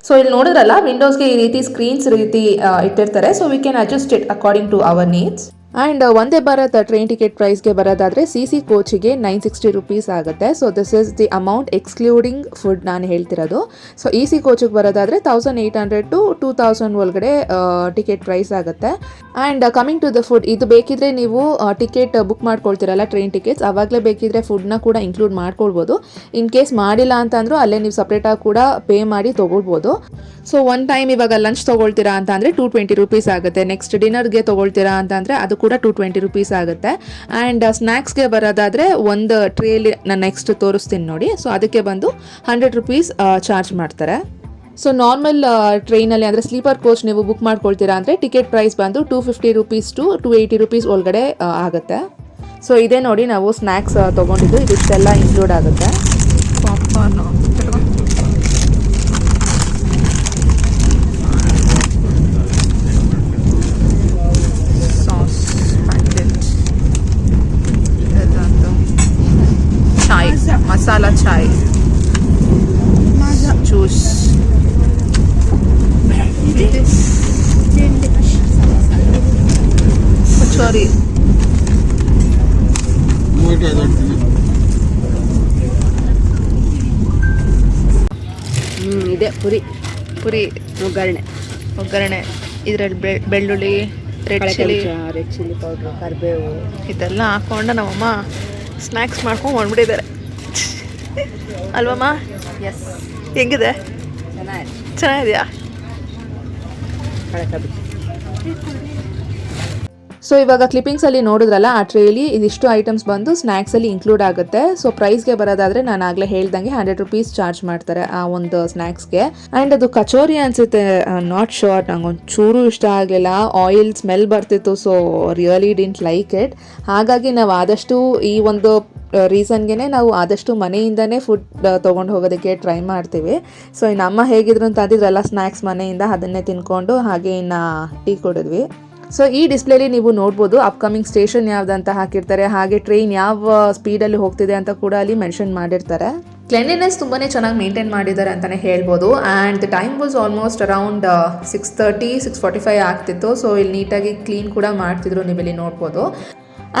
ಸೊ ಇಲ್ಲಿ ನೋಡಿದ್ರಲ್ಲ, ವಿಂಡೋಸ್ಗೆ ಈ ರೀತಿ ಸ್ಕ್ರೀನ್ಸ್ ರೀತಿ ಇಟ್ಟಿರ್ತಾರೆ. So we can adjust it according to our needs. And ಒಂದೇ ಭಾರತ್ ಟ್ರೈನ್ ಟಿಕೆಟ್ ಪ್ರೈಸ್ಗೆ ಬರೋದಾದರೆ ಸಿ ಕೋಚಿಗೆ 960 ರುಪೀಸ್ ಆಗುತ್ತೆ. So this is the amount excluding food ನಾನು ಹೇಳ್ತಿರೋದು. ಸೊ ಸಿ ಕೋಚಿಗೆ ಬರೋದಾದರೆ 1800 to 2000 ಒಳಗಡೆ ಟಿಕೆಟ್ ಪ್ರೈಸ್ ಆಗುತ್ತೆ. And coming to the food, ಇದು ಬೇಕಿದ್ರೆ ನೀವು ಟಿಕೆಟ್ ಬುಕ್ ಮಾಡ್ಕೊಳ್ತೀರಲ್ಲ ಟ್ರೈನ್ ಟಿಕೆಟ್ಸ್, ಆವಾಗಲೇ ಬೇಕಿದ್ರೆ ಫುಡ್ನ ಕೂಡ ಇನ್ಕ್ಲೂಡ್ ಮಾಡ್ಕೊಳ್ಬೋದು. ಇನ್ ಕೇಸ್ ಮಾಡಿಲ್ಲ ಅಂತಂದ್ರೂ ಅಲ್ಲೇ ನೀವು ಸಪ್ರೇಟಾಗಿ ಕೂಡ ಪೇ ಮಾಡಿ ತೊಗೊಳ್ಬೋದು. ಸೊ ಒನ್ ಟೈಮ್ ಇವಾಗ ಲಂಚ್ ತೊಗೊಳ್ತೀರಾ ಅಂತ ಅಂದರೆ 220 ರುಪೀಸ್ ಆಗುತ್ತೆ. ನೆಕ್ಸ್ಟ್ ಡಿನ್ನರ್ಗೆ ತೊಗೊಳ್ತೀರಾ ಅಂತ ಅಂದರೆ ಅದು ಕೂಡ 220 ರುಪೀಸ್ ಆಗುತ್ತೆ. ಆ್ಯಂಡ್ ಸ್ನ್ಯಾಕ್ಸ್ಗೆ ಬರೋದಾದರೆ ಒಂದು ಟ್ರೇಲಿ ನಾನು ನೆಕ್ಸ್ಟ್ ತೋರಿಸ್ತೀನಿ ನೋಡಿ. ಸೊ ಅದಕ್ಕೆ ಬಂದು 100 ರುಪೀಸ್ ಚಾರ್ಜ್ ಮಾಡ್ತಾರೆ. ಸೊ ನಾರ್ಮಲ್ ಟ್ರೈನಲ್ಲಿ ಅಂದರೆ ಸ್ಲೀಪರ್ ಕೋಚ್ ನೀವು ಬುಕ್ ಮಾಡ್ಕೊಳ್ತೀರಾ ಅಂದರೆ ಟಿಕೆಟ್ ಪ್ರೈಸ್ ಬಂದು 250 ರುಪೀಸ್ ಟು 280 ರುಪೀಸ್ ಒಳಗಡೆ ಆಗುತ್ತೆ. ಸೊ ಇದೇ ನೋಡಿ ನಾವು ಸ್ನ್ಯಾಕ್ಸ್ ತೊಗೊಂಡಿದ್ದು, ಇದಿಷ್ಟೆಲ್ಲ ಇನ್ಕ್ಲೂಡ್ ಆಗುತ್ತೆ. ಪಾಪ್ಕಾರ್ನು, ಸಾಸ್ ಪ್ಯಾಕೆಟ್, ಚಾಯ್, ಮಸಾಲಾ ಚಾಯ್, ಜ್ಯೂಸ್, ಕಚೋರಿ, ಇದೆ ಪುರಿ ಒಗ್ಗರಣೆ ಇದರಲ್ಲಿ ಬೆಳ್ಳುಳ್ಳಿ, ರೆಡ್ ಚಿಲ್ಲಿ ಪೌಡ್ರು, ಕರಿಬೇವು ಇದೆಲ್ಲ ಹಾಕೊಂಡು ನಮ್ಮಮ್ಮ ಸ್ನ್ಯಾಕ್ಸ್ ಮಾಡ್ಕೊಂಡು ಹೊಂಡ್ಬಿಟ್ಟಿದ್ದಾರೆ ಅಲ್ವಮ್ಮ? ಎಸ್. ಹೆಂಗಿದೆ? ಚೆನ್ನಾಗಿದೆಯಾ? ಸೊ ಇವಾಗ ಕ್ಲಿಪ್ಪಿಂಗ್ಸಲ್ಲಿ ನೋಡಿದ್ರಲ್ಲ, ಆ ಟ್ರೇಲಿ ಇದಿಷ್ಟು ಐಟಮ್ಸ್ ಬಂದು ಸ್ನ್ಯಾಕ್ಸಲ್ಲಿ ಇನ್ಕ್ಲೂಡ್ ಆಗುತ್ತೆ. ಸೊ ಪ್ರೈಸ್ಗೆ ಬರೋದಾದರೆ ನಾನು ಆಗಲೇ ಹೇಳ್ದಂಗೆ 100 ರುಪೀಸ್ ಚಾರ್ಜ್ ಮಾಡ್ತಾರೆ ಆ ಒಂದು ಸ್ನ್ಯಾಕ್ಸ್ಗೆ. ಆ್ಯಂಡ್ ಅದು ಕಚೋರಿ ಅನಿಸುತ್ತೆ, ನಾಟ್ ಶೋರ್, ನಂಗೊಂದು ಚೂರು ಇಷ್ಟ ಆಗಲಿಲ್ಲ. ಆಯಿಲ್ ಸ್ಮೆಲ್ ಬರ್ತಿತ್ತು. So really didn't like it. ಹಾಗಾಗಿ ನಾವು ಆದಷ್ಟು ಈ ಒಂದು ರೀಸನ್ಗೆ ನಾವು ಆದಷ್ಟು ಮನೆಯಿಂದನೇ ಫುಡ್ ತೊಗೊಂಡು ಹೋಗೋದಕ್ಕೆ ಟ್ರೈ ಮಾಡ್ತೀವಿ. ಸೊ ಇನ್ನು ಅಮ್ಮ ಹೇಗಿದ್ರು ಅಂತ ಅಂದಿದ್ರಲ್ಲ ಸ್ನ್ಯಾಕ್ಸ್ ಮನೆಯಿಂದ, ಅದನ್ನೇ ತಿನ್ಕೊಂಡು ಹಾಗೆ ಇನ್ನು ಟೀ ಕುಡಿದ್ವಿ. ಸೊ ಈ ಡಿಸ್ಪ್ಲೇಲಿ ನೀವು ನೋಡ್ಬೋದು ಅಪ್ಕಮಿಂಗ್ ಸ್ಟೇಷನ್ ಯಾವ್ದಂತ ಹಾಕಿರ್ತಾರೆ, ಹಾಗೆ ಟ್ರೈನ್ ಯಾವ ಸ್ಪೀಡಲ್ಲಿ ಹೋಗ್ತಿದೆ ಅಂತ ಕೂಡ ಅಲ್ಲಿ ಮೆನ್ಷನ್ ಮಾಡಿರ್ತಾರೆ. ಕ್ಲೆನ್ಲಿನೆಸ್ ತುಂಬಾ ಚೆನ್ನಾಗಿ ಮೇಂಟೈನ್ ಮಾಡಿದ್ದಾರೆ ಅಂತಲೇ ಹೇಳ್ಬೋದು. And the time was almost around 6:30, 6:45 ಆಗ್ತಿತ್ತು. ಸೊ ಇಲ್ಲಿ ನೀಟಾಗಿ ಕ್ಲೀನ್ ಕೂಡ ಮಾಡ್ತಿದ್ರು, ನೀವು ಇಲ್ಲಿ ನೋಡ್ಬೋದು.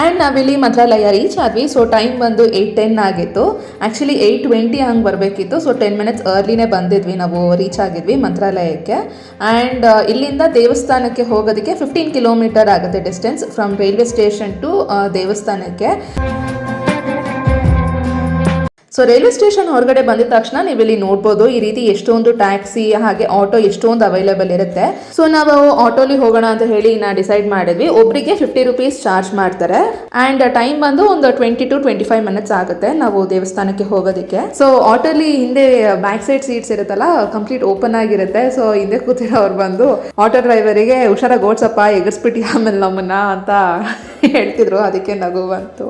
ಆ್ಯಂಡ್ ನಾವಿಲ್ಲಿ ಮಂತ್ರಾಲಯ ರೀಚ್ ಆದ್ವಿ. ಸೊ ಟೈಮ್ ಬಂದು 8:10 ಆಗಿತ್ತು. ಆ್ಯಕ್ಚುಲಿ 8:20 ಹಂಗೆ ಬರಬೇಕಿತ್ತು. ಸೊ 10 ಮಿನಿಟ್ಸ್ ಅರ್ಲಿನೇ ಬಂದಿದ್ವಿ, ನಾವು ರೀಚ್ ಆಗಿದ್ವಿ ಮಂತ್ರಾಲಯಕ್ಕೆ. ಆ್ಯಂಡ್ ಇಲ್ಲಿಂದ ದೇವಸ್ಥಾನಕ್ಕೆ ಹೋಗೋದಕ್ಕೆ 15 ಕಿಲೋಮೀಟರ್ ಆಗುತ್ತೆ distance from railway station to ದೇವಸ್ಥಾನಕ್ಕೆ. ಸೊ ರೈಲ್ವೆ ಸ್ಟೇಷನ್ ಹೊರಗಡೆ ಬಂದಿದ ತಕ್ಷಣ ನೀವು ಇಲ್ಲಿ ನೋಡ್ಬೋದು ಈ ರೀತಿ ಎಷ್ಟೊಂದು ಟ್ಯಾಕ್ಸಿ ಹಾಗೆ ಆಟೋ ಎಷ್ಟೊಂದು ಅವೈಲೇಬಲ್ ಇರುತ್ತೆ. ಸೊ ನಾವು ಆಟೋಲಿ ಹೋಗೋಣ ಅಂತ ಹೇಳಿ ಡಿಸೈಡ್ ಮಾಡಿದ್ವಿ. ಒಬ್ಬರಿಗೆ 50 ರುಪೀಸ್ ಚಾರ್ಜ್ ಮಾಡ್ತಾರೆ. ಆ್ಯಂಡ್ ಟೈಮ್ ಬಂದು ಒಂದು 20 to 25 ಮಿನಿಟ್ಸ್ ಆಗುತ್ತೆ ನಾವು ದೇವಸ್ಥಾನಕ್ಕೆ ಹೋಗೋದಕ್ಕೆ. ಸೊ ಆಟೋಲಿ ಹಿಂದೆ ಬ್ಯಾಕ್ ಸೈಡ್ ಸೀಟ್ಸ್ ಇರುತ್ತಲ್ಲ, ಕಂಪ್ಲೀಟ್ ಓಪನ್ ಆಗಿರುತ್ತೆ. ಸೊ ಹಿಂದೆ ಕೂತಿರೋ ಅವ್ರು ಬಂದು ಆಟೋ ಡ್ರೈವರಿಗೆ ಹುಷಾರಾಗಿ ಓಡ್ಸಪ್ಪ, ಎಗರ್ಸ್ಬಿಟ್ಟು ಆಮೇಲೆ ನಮ್ಮನ್ನ ಅಂತ ಹೇಳ್ತಿದ್ರು. ಅದಕ್ಕೆ ನಗು ಬಂತು.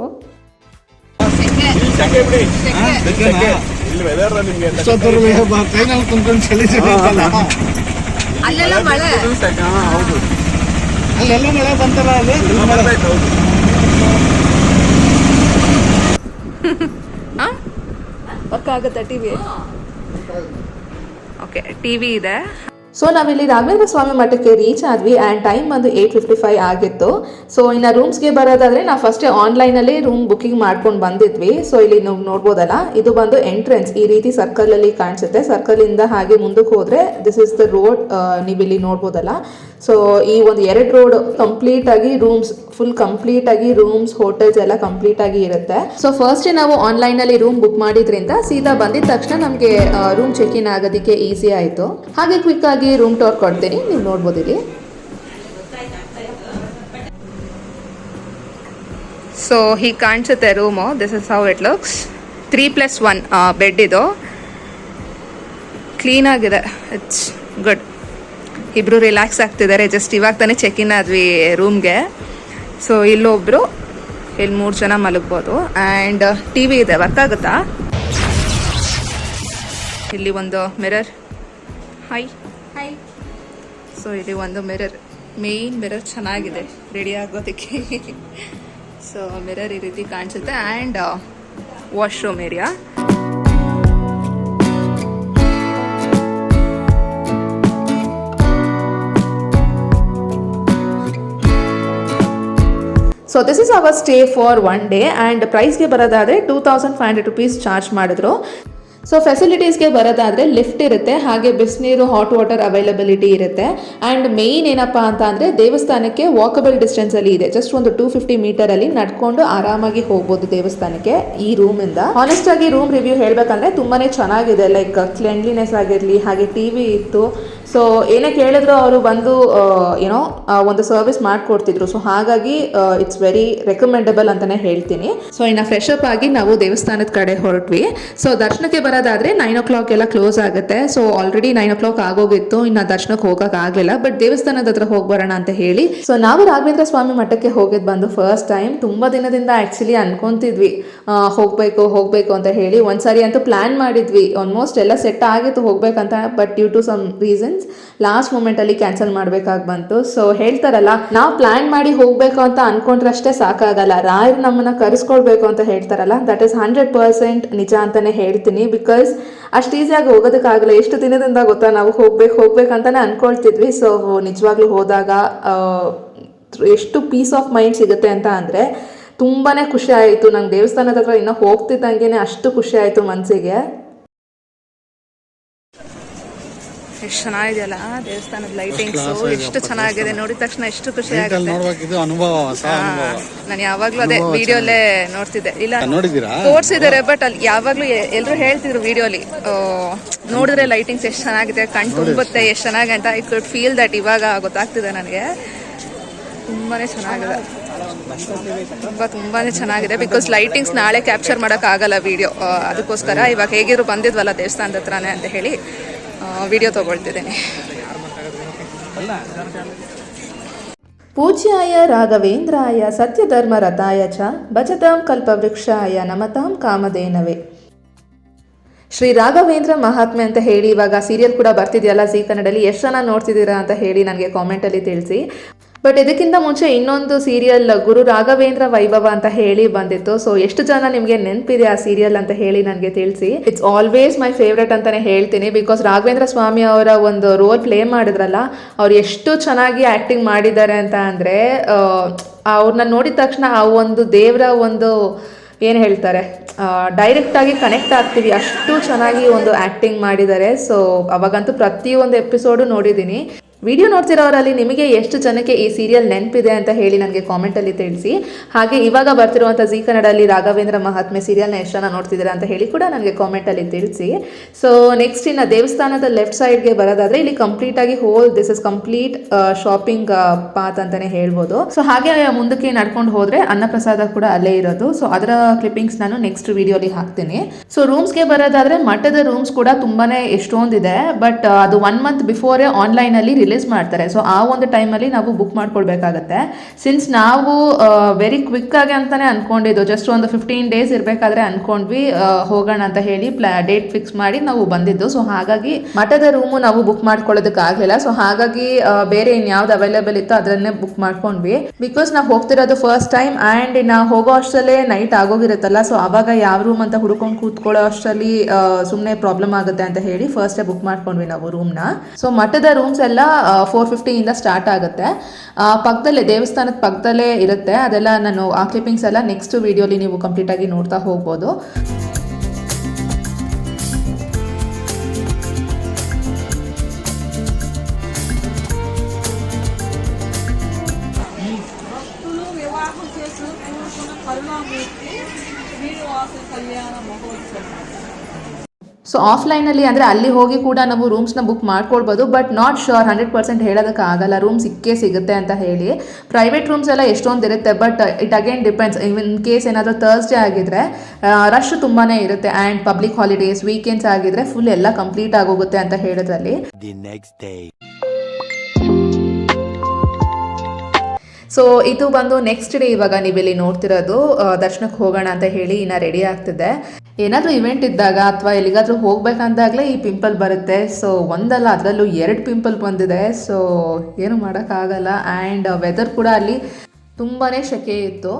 ಅಲ್ಲೆಲ್ಲ ಮಳೆ, ಅಲ್ಲೆಲ್ಲ ಮಳೆ ಬಂತಲ್ಲ, ವರ್ಕ್ ಆಗುತ್ತೆ ಟಿವಿ. ಓಕೆ, ಟಿವಿ ಇದೆ. ಸೊ ನಾವಿಲ್ಲಿ ರಾಘವೇಂದ್ರ ಸ್ವಾಮಿ ಮಠಕ್ಕೆ ರೀಚ್ ಆದ್ವಿ. ಆ್ಯಂಡ್ ಟೈಮ್ ಬಂದು 8:55 ಆಗಿತ್ತು. ಸೊ ಇನ್ನು ರೂಮ್ಸ್ಗೆ ಬರೋದಾದರೆ ನಾವು ಫಸ್ಟೇ ಆನ್ಲೈನಲ್ಲಿ ರೂಮ್ ಬುಕ್ಕಿಂಗ್ ಮಾಡ್ಕೊಂಡು ಬಂದಿದ್ವಿ. ಸೊ ಇಲ್ಲಿ ನೀವು ನೋಡ್ಬೋದಲ್ಲ, ಇದು ಬಂದು ಎಂಟ್ರೆನ್ಸ್ ಈ ರೀತಿ ಸರ್ಕಲಲ್ಲಿ ಕಾಣಿಸುತ್ತೆ. ಸರ್ಕಲಿಂದ ಹಾಗೆ ಮುಂದಕ್ಕೆ ಹೋದರೆ ದಿಸ್ ಇಸ್ ದ ರೋಡ್, ನೀವು ಇಲ್ಲಿ ನೋಡ್ಬೋದಲ್ಲ. ಸೊ ಈ ಒಂದು 2 ರೋಡ್ ಕಂಪ್ಲೀಟ್ ಆಗಿ ರೂಮ್ಸ್, ಫುಲ್ ಕಂಪ್ಲೀಟ್ ಆಗಿ ರೂಮ್ಸ್, ಹೋಟೆಲ್ಸ್ ಎಲ್ಲ ಕಂಪ್ಲೀಟ್ ಆಗಿ ಇರುತ್ತೆ. ಸೊ ಫಸ್ಟೇ ನಾವು ಆನ್ಲೈನಲ್ಲಿ ರೂಮ್ ಬುಕ್ ಮಾಡಿದ್ರಿಂದ ಸೀದಾ ಬಂದಿದ ತಕ್ಷಣ ನಮಗೆ ರೂಮ್ ಚೆಕ್ ಇನ್ ಆಗೋದಕ್ಕೆ ಈಸಿ ಆಯಿತು. ಹಾಗೆ ಕ್ವಿಕ್ ಆಗಿ ರೂಮ್ ಟೂರ್ ಕೊಡ್ತೀನಿ, ನೀವು ನೋಡ್ಬೋದು ಇಲ್ಲಿ. ಸೊ ಹೀಗೆ ಕಾಣಿಸುತ್ತೆ room. This is how it looks. 3+1 bed ಇದು. ಕ್ಲೀನ್ ಆಗಿದೆ, ಇಟ್ಸ್ ಗುಡ್. ಇಬ್ಬರು ರಿಲ್ಯಾಕ್ಸ್ ಆಗ್ತಿದ್ದಾರೆ. ಜಸ್ಟ್ ಇವಾಗ ತಾನೇ ಚೆಕ್ ಇನ್ ಆದ್ವಿ ರೂಮ್ಗೆ. ಸೊ ಇಲ್ಲೊಬ್ರು, ಇಲ್ಲಿ 3 ಜನ ಮಲಗ್ಬೋದು. ಆ್ಯಂಡ್ ಟಿ ವಿ ಇದೆ, ವರ್ಕ್ ಆಗುತ್ತಾ? ಇಲ್ಲಿ ಒಂದು ಮಿರರ್. ಹಾಯ್. ಸೊ ಇಲ್ಲಿ ಒಂದು ಮಿರರ್, ಮೇನ್ ಮಿರರ್ ಚೆನ್ನಾಗಿದೆ ರೆಡಿ ಆಗೋದಕ್ಕೆ. ಸೊ ಮಿರರ್ ಈ ರೀತಿ ಕಾಣಿಸುತ್ತೆ. And washroom area. So this is our stay for 1 day and ಪ್ರೈಸ್ಗೆ ಬರೋದಾದರೆ 2500 ರುಪೀಸ್ ಚಾರ್ಜ್ ಮಾಡಿದ್ರು. ಸೊ ಫೆಸಿಲಿಟೀಸ್ಗೆ ಬರೋದಾದರೆ ಲಿಫ್ಟ್ ಇರುತ್ತೆ, ಹಾಗೆ ಬಿಸಿನೀರು ಹಾಟ್ ವಾಟರ್ ಅವೈಲಬಿಲಿಟಿ ಇರುತ್ತೆ. ಆ್ಯಂಡ್ ಮೇಯ್ನ್ ಏನಪ್ಪ ಅಂತ ಅಂದರೆ ದೇವಸ್ಥಾನಕ್ಕೆ ವಾಕಬಲ್ ಡಿಸ್ಟೆನ್ಸಲ್ಲಿ ಇದೆ. ಜಸ್ಟ್ ಒಂದು 250 ಮೀಟರಲ್ಲಿ ನಡ್ಕೊಂಡು ಆರಾಮಾಗಿ ಹೋಗ್ಬೋದು ದೇವಸ್ಥಾನಕ್ಕೆ ಈ ರೂಮಿಂದ. ಆನೆಸ್ಟ್ ಆಗಿ ರೂಮ್ ರಿವ್ಯೂ ಹೇಳಬೇಕಂದ್ರೆ ತುಂಬಾ ಚೆನ್ನಾಗಿದೆ. ಲೈಕ್ ಕ್ಲೆನ್ಲಿನೆಸ್ ಆಗಿರಲಿ, ಹಾಗೆ ಟಿ ವಿ ಇತ್ತು. ಸೊ ಏನೇ ಕೇಳಿದ್ರು ಅವರು ಬಂದು ಏನೋ ಒಂದು ಸರ್ವಿಸ್ ಮಾಡಿಕೊಡ್ತಿದ್ರು. ಸೊ ಹಾಗಾಗಿ ಇಟ್ಸ್ ವೆರಿ ರೆಕಮೆಂಡಬಲ್ ಅಂತಲೇ ಹೇಳ್ತೀನಿ. ಸೊ ಇನ್ನು ಫ್ರೆಶ್ ಅಪ್ ಆಗಿ ನಾವು ದೇವಸ್ಥಾನದ ಕಡೆ ಹೊರಟ್ವಿ. ಸೊ ದರ್ಶನಕ್ಕೆ ಬರೋದಾದರೆ 9 o'clock ಎಲ್ಲ ಕ್ಲೋಸ್ ಆಗುತ್ತೆ. ಸೊ ಆಲ್ರೆಡಿ 9 o'clock ಆಗೋಗಿತ್ತು, ಇನ್ನು ದರ್ಶನಕ್ಕೆ ಹೋಗೋಕ್ಕಾಗಲಿಲ್ಲ. ಬಟ್ ದೇವಸ್ಥಾನದ ಹತ್ರ ಹೋಗಿ ಬರೋಣ ಅಂತ ಹೇಳಿ ಸೊ ನಾವು ರಾಘವೇಂದ್ರ ಸ್ವಾಮಿ ಮಠಕ್ಕೆ ಹೋಗಿದ್ದು ಬಂದು ಫಸ್ಟ್ ಟೈಮ್. ತುಂಬ ದಿನದಿಂದ ಆ್ಯಕ್ಚುಲಿ ಅನ್ಕೊತಿದ್ವಿ ಹೋಗಬೇಕು ಅಂತ ಹೇಳಿ. ಒಂದ್ಸಾರಿ ಅಂತೂ ಪ್ಲ್ಯಾನ್ ಮಾಡಿದ್ವಿ, ಆಲ್ಮೋಸ್ಟ್ ಎಲ್ಲ ಸೆಟ್ ಆಗಿತ್ತು ಹೋಗ್ಬೇಕಂತ. But due to some reasons last ಮೂಮೆಂಟಲ್ಲಿ ಕ್ಯಾನ್ಸಲ್ ಮಾಡಬೇಕಾಗಿ ಬಂತು. ಸೊ ಹೇಳ್ತಾರಲ್ಲ, ನಾವು ಪ್ಲ್ಯಾನ್ ಮಾಡಿ ಹೋಗಬೇಕು ಅಂತ ಅನ್ಕೊಂಡ್ರಷ್ಟೇ ಸಾಕಾಗಲ್ಲ, ರಾಯರು ನಮ್ಮನ್ನು ಕರೆಸ್ಕೊಳ್ಬೇಕು ಅಂತ ಹೇಳ್ತಾರಲ್ಲ, ದಟ್ ಈಸ್ 100% ನಿಜ ಅಂತಲೇ ಹೇಳ್ತೀನಿ. ಬಿಕಾಸ್ ಅಷ್ಟು ಈಸಿಯಾಗಿ ಹೋಗೋದಕ್ಕಾಗಲ್ಲ. ಎಷ್ಟು ದಿನದಿಂದ ಗೊತ್ತಾ ನಾವು ಹೋಗ್ಬೇಕಂತಾನೆ ಅನ್ಕೊಳ್ತಿದ್ವಿ. ಸೊ ನಿಜವಾಗ್ಲೂ ಹೋದಾಗ ಎಷ್ಟು ಪೀಸ್ ಆಫ್ ಮೈಂಡ್ ಸಿಗುತ್ತೆ ಅಂತ ಅಂದರೆ ತುಂಬಾ ಖುಷಿ ಆಯಿತು. ನಂಗೆ ದೇವಸ್ಥಾನದ ಹತ್ರ ಇನ್ನೂ ಹೋಗ್ತಿದ್ದಂಗೆ ಅಷ್ಟು ಖುಷಿ ಆಯಿತು ಮನಸ್ಸಿಗೆ. ಎಷ್ಟು ಚೆನ್ನಾಗಿದೆಯಲ್ಲ ದೇವಸ್ಥಾನದ ಲೈಟಿಂಗ್ಸ್, ಎಷ್ಟು ಚೆನ್ನಾಗಿದೆ. ನೋಡಿದ ತಕ್ಷಣ ಎಷ್ಟು ಖುಷಿ ಆಗುತ್ತೆ. ನಾನು ಯಾವಾಗ್ಲೂ ಅದೇ ವಿಡಿಯೋಲ್ಲೇ ನೋಡ್ತಿದ್ದೆ, ಇಲ್ಲ ತೋರಿಸಿದ್ದಾರೆ, ಬಟ್ ಅಲ್ಲಿ ಯಾವಾಗ್ಲೂ ಎಲ್ಲರೂ ಹೇಳ್ತಿದ್ರು ವಿಡಿಯೋಲಿ ನೋಡಿದ್ರೆ ಲೈಟಿಂಗ್ಸ್ ಎಷ್ಟು ಚೆನ್ನಾಗಿದೆ, ಕಣ್ ತುಂಬುತ್ತೆ, ಎಷ್ಟು ಚೆನ್ನಾಗಿ ಅಂತ. I could feel that. ಇವಾಗ ಗೊತ್ತಾಗ್ತಿದೆ ನನಗೆ, ತುಂಬಾನೇ ಚೆನ್ನಾಗಿದೆ, ತುಂಬಾನೇ ಚೆನ್ನಾಗಿದೆ. ಬಿಕಾಸ್ ಲೈಟಿಂಗ್ಸ್ ನಾಳೆ ಕ್ಯಾಪ್ಚರ್ ಮಾಡೋಕ್ಕಾಗಲ್ಲ ವಿಡಿಯೋ, ಅದಕ್ಕೋಸ್ಕರ ಇವಾಗ ಹೇಗಿದ್ರು ಬಂದಿದ್ವಲ್ಲ ದೇವಸ್ಥಾನದ ಹತ್ರನೇ ಅಂತ ಹೇಳಿ ವಿಡಿಯೋ ತಗೊಳ್ತಿದ್ದೇನೆ. ಪೂಜ್ಯಾಯ ರಾಘವೇಂದ್ರಾಯ ಸತ್ಯಧರ್ಮ ರಥಾಯ ಚ ಭಜತಾಂ ಕಲ್ಪವೃಕ್ಷಾಯ ನಮತಾಂ ಕಾಮಧೇನವೇ. ಶ್ರೀ ರಾಘವೇಂದ್ರ ಮಹಾತ್ಮೆ ಅಂತ ಹೇಳಿ ಇವಾಗ ಸೀರಿಯಲ್ ಕೂಡ ಬರ್ತಿದೆಯಲ್ಲ ಜೀ ಕನ್ನಡಲ್ಲಿ, ಎಷ್ಟು ಜನ ನೋಡ್ತಿದ್ದೀರಾ ಅಂತ ಹೇಳಿ ನನಗೆ ಕಾಮೆಂಟಲ್ಲಿ ತಿಳಿಸಿ. ಬಟ್ ಇದಕ್ಕಿಂತ ಮುಂಚೆ ಇನ್ನೊಂದು ಸೀರಿಯಲ್ ಗುರು ರಾಘವೇಂದ್ರ ವೈಭವ ಅಂತ ಹೇಳಿ ಬಂದಿತ್ತು. ಸೊ ಎಷ್ಟು ಜನ ನಿಮಗೆ ನೆನಪಿದೆ ಆ ಸೀರಿಯಲ್ ಅಂತ ಹೇಳಿ ನನಗೆ ತಿಳಿಸಿ. ಇಟ್ಸ್ ಆಲ್ವೇಸ್ ಮೈ ಫೇವ್ರೆಟ್ ಅಂತಲೇ ಹೇಳ್ತೀನಿ. ಬಿಕಾಸ್ ರಾಘವೇಂದ್ರ ಸ್ವಾಮಿ ಅವರ ಒಂದು ರೋಲ್ ಪ್ಲೇ ಮಾಡಿದ್ರಲ್ಲ, ಅವ್ರು ಎಷ್ಟು ಚೆನ್ನಾಗಿ ಆ್ಯಕ್ಟಿಂಗ್ ಮಾಡಿದ್ದಾರೆ ಅಂತ ಅಂದರೆ ಅವ್ರನ್ನ ನೋಡಿದ ತಕ್ಷಣ ಆ ಒಂದು ದೇವರ ಒಂದು ಏನು ಹೇಳ್ತಾರೆ, ಡೈರೆಕ್ಟಾಗಿ ಕನೆಕ್ಟ್ ಆಗ್ತೀವಿ, ಅಷ್ಟು ಚೆನ್ನಾಗಿ ಒಂದು ಆ್ಯಕ್ಟಿಂಗ್ ಮಾಡಿದ್ದಾರೆ. ಸೊ ಅವಾಗಂತೂ ಪ್ರತಿಯೊಂದು ಎಪಿಸೋಡು ನೋಡಿದ್ದೀನಿ. ವಿಡಿಯೋ ನೋಡ್ತಿರೋರಲ್ಲಿ ನಿಮಗೆ ಎಷ್ಟು ಜನಕ್ಕೆ ಈ ಸೀರಿಯಲ್ ನೆನಪಿದೆ ಅಂತ ಹೇಳಿ ನನಗೆ ಕಾಮೆಂಟಲ್ಲಿ ತಿಳಿಸಿ. ಹಾಗೆ ಇವಾಗ ಬರ್ತಿರುವಂಥ ಜೀ ಕನ್ನಡಲ್ಲಿ ರಾಘವೇಂದ್ರ ಮಹಾತ್ಮೆ ಸೀರಿಯಲ್ನ ಎಷ್ಟು ಜನ ನೋಡ್ತಿದ್ದೀರಾ ಅಂತ ಹೇಳಿ ಕೂಡ ನನಗೆ ಕಾಮೆಂಟಲ್ಲಿ ತಿಳಿಸಿ. ಸೊ ನೆಕ್ಸ್ಟ್ ಇನ್ನು ದೇವಸ್ಥಾನದ ಲೆಫ್ಟ್ ಸೈಡ್ಗೆ ಬರೋದಾದರೆ ಇಲ್ಲಿ ಕಂಪ್ಲೀಟಾಗಿ this is complete shopping path ಅಂತಲೇ ಹೇಳ್ಬೋದು. ಸೊ ಹಾಗೆ ಮುಂದಕ್ಕೆ ನಡ್ಕೊಂಡು ಹೋದರೆ ಅನ್ನಪ್ರಸಾದ ಕೂಡ ಅಲ್ಲೇ ಇರೋದು. ಸೊ ಅದರ ಕ್ಲಿಪ್ಪಿಂಗ್ಸ್ ನಾನು ನೆಕ್ಸ್ಟ್ ವಿಡಿಯೋಲಿ ಹಾಕ್ತೀನಿ. ಸೊ ರೂಮ್ಸ್ಗೆ ಬರೋದಾದರೆ ಮಠದ ರೂಮ್ಸ್ ಕೂಡ ತುಂಬಾ ಎಷ್ಟೊಂದಿದೆ. ಬಟ್ ಅದು 1 month ಬಿಫೋರೇ ಆನ್ಲೈನಲ್ಲಿ ರಿಲೀಸ್ ಮಾಡ್ತಾರೆ. ಸೊ ಆ ಒಂದು ಟೈಮಲ್ಲಿ ನಾವು ಬುಕ್ ಮಾಡ್ಕೊಳ್ಬೇಕಾಗತ್ತೆ. ಸಿನ್ಸ್ ನಾವು ವೆರಿ ಕ್ವಿಕ್ ಆಗಿ ಅಂತಾನೆ ಅನ್ಕೊಂಡಿದ್ದು, ಜಸ್ಟ್ ಒಂದು 15 days ಇರಬೇಕಾದ್ರೆ ಅನ್ಕೊಂಡ್ವಿ ಹೋಗೋಣ ಅಂತ ಹೇಳಿ ಡೇಟ್ ಫಿಕ್ಸ್ ಮಾಡಿ ನಾವು ಬಂದಿದ್ದು. ಸೊ ಹಾಗಾಗಿ ಮಠದ ರೂಮು ನಾವು ಬುಕ್ ಮಾಡ್ಕೊಳ್ಳೋದಕ್ಕಾಗಲಿಲ್ಲ. ಸೊ ಹಾಗಾಗಿ ಬೇರೆ ಇನ್ಯಾವ್ದು ಅವೈಲೇಬಲ್ ಇತ್ತು ಅದನ್ನೇ ಬುಕ್ ಮಾಡ್ಕೊಂಡ್ವಿ. ಬಿಕಾಸ್ ನಾವು ಹೋಗ್ತಿರೋದು ಫಸ್ಟ್ ಟೈಮ್ ಆ್ಯಂಡ್ ನಾವು ಹೋಗೋ ಅಷ್ಟರಲ್ಲೇ ನೈಟ್ ಆಗೋಗಿರುತ್ತಲ್ಲ. ಸೊ ಅವಾಗ ಯಾವ ರೂಮ್ ಅಂತ ಹುಡ್ಕೊಂಡು ಕೂತ್ಕೊಳ್ಳೋ ಅಷ್ಟರಲ್ಲಿ ಸುಮ್ಮನೆ ಪ್ರಾಬ್ಲಮ್ ಆಗುತ್ತೆ ಅಂತ ಹೇಳಿ ಫಸ್ಟೇ ಬುಕ್ ಮಾಡ್ಕೊಂಡ್ವಿ ನಾವು ರೂಮ್ನ. ಸೊ ಮಠದ ರೂಮ್ಸ್ ಎಲ್ಲ 450 ಇಂದ ಸ್ಟಾರ್ಟ್ ಆಗುತ್ತೆ. ಪಕ್ಕದಲ್ಲೇ ದೇವಸ್ಥಾನದ ಪಕ್ಕದಲ್ಲೇ ಇರುತ್ತೆ. ಅದೆಲ್ಲ ನಾನು ಆ ಕ್ಲಿಪ್ಪಿಂಗ್ಸ್ ಎಲ್ಲ ನೆಕ್ಸ್ಟ್ ವಿಡಿಯೋಲಿ ನೀವು ಕಂಪ್ಲೀಟಾಗಿ ನೋಡ್ತಾ ಹೋಗ್ಬೋದು. ಸೊ ಆಫ್ಲೈನಲ್ಲಿ ಅಂದರೆ ಅಲ್ಲಿ ಹೋಗಿ ಕೂಡ ನಾವು ರೂಮ್ಸ್ನ ಬುಕ್ ಮಾಡ್ಕೊಳ್ಬೋದು. ಬಟ್ ನಾಟ್ ಶ್ಯೂರ್, 100% ಹೇಳೋದಕ್ಕಾಗಲ್ಲ ರೂಮ್ ಸಿಗುತ್ತೆ ಅಂತ ಹೇಳಿ. ಪ್ರೈವೇಟ್ ರೂಮ್ಸ್ ಎಲ್ಲ ಎಷ್ಟೊಂದು ಇರುತ್ತೆ. But it again depends. In case ಏನಾದರೂ ಥರ್ಸ್ಡೇ ಆಗಿದ್ರೆ ರಶ್ ತುಂಬಾ ಇರುತ್ತೆ. ಆ್ಯಂಡ್ ಪಬ್ಲಿಕ್ ಹಾಲಿಡೇಸ್, ವೀಕೆಂಡ್ಸ್ ಆಗಿದ್ರೆ ಫುಲ್ ಎಲ್ಲ ಕಂಪ್ಲೀಟ್ ಆಗೋಗುತ್ತೆ ಅಂತ ಹೇಳಿದ್ರಲ್ಲಿ. ಸೊ ಇದು ಬಂದು ನೆಕ್ಸ್ಟ್ ಡೇ. ಇವಾಗ ನೀವಿಲ್ಲಿ ನೋಡ್ತಿರೋದು ದರ್ಶನಕ್ಕೆ ಹೋಗೋಣ ಅಂತ ಹೇಳಿ ಇನ್ನು ರೆಡಿ ಆಗ್ತಿದೆ. ಏನಾದರೂ ಇವೆಂಟ್ ಇದ್ದಾಗ ಅಥವಾ ಎಲ್ಲಿಗಾದರೂ ಹೋಗ್ಬೇಕಂದಾಗಲೇ ಈ ಪಿಂಪಲ್ ಬರುತ್ತೆ. ಸೊ ಒಂದಲ್ಲ, ಅದರಲ್ಲೂ 2 ಪಿಂಪಲ್ ಬಂದಿದೆ. ಸೊ ಏನು ಮಾಡೋಕ್ಕಾಗಲ್ಲ. ಆ್ಯಂಡ್ ವೆದರ್ ಕೂಡ ಅಲ್ಲಿ ತುಂಬಾ ಸೆಕೆ ಇತ್ತು.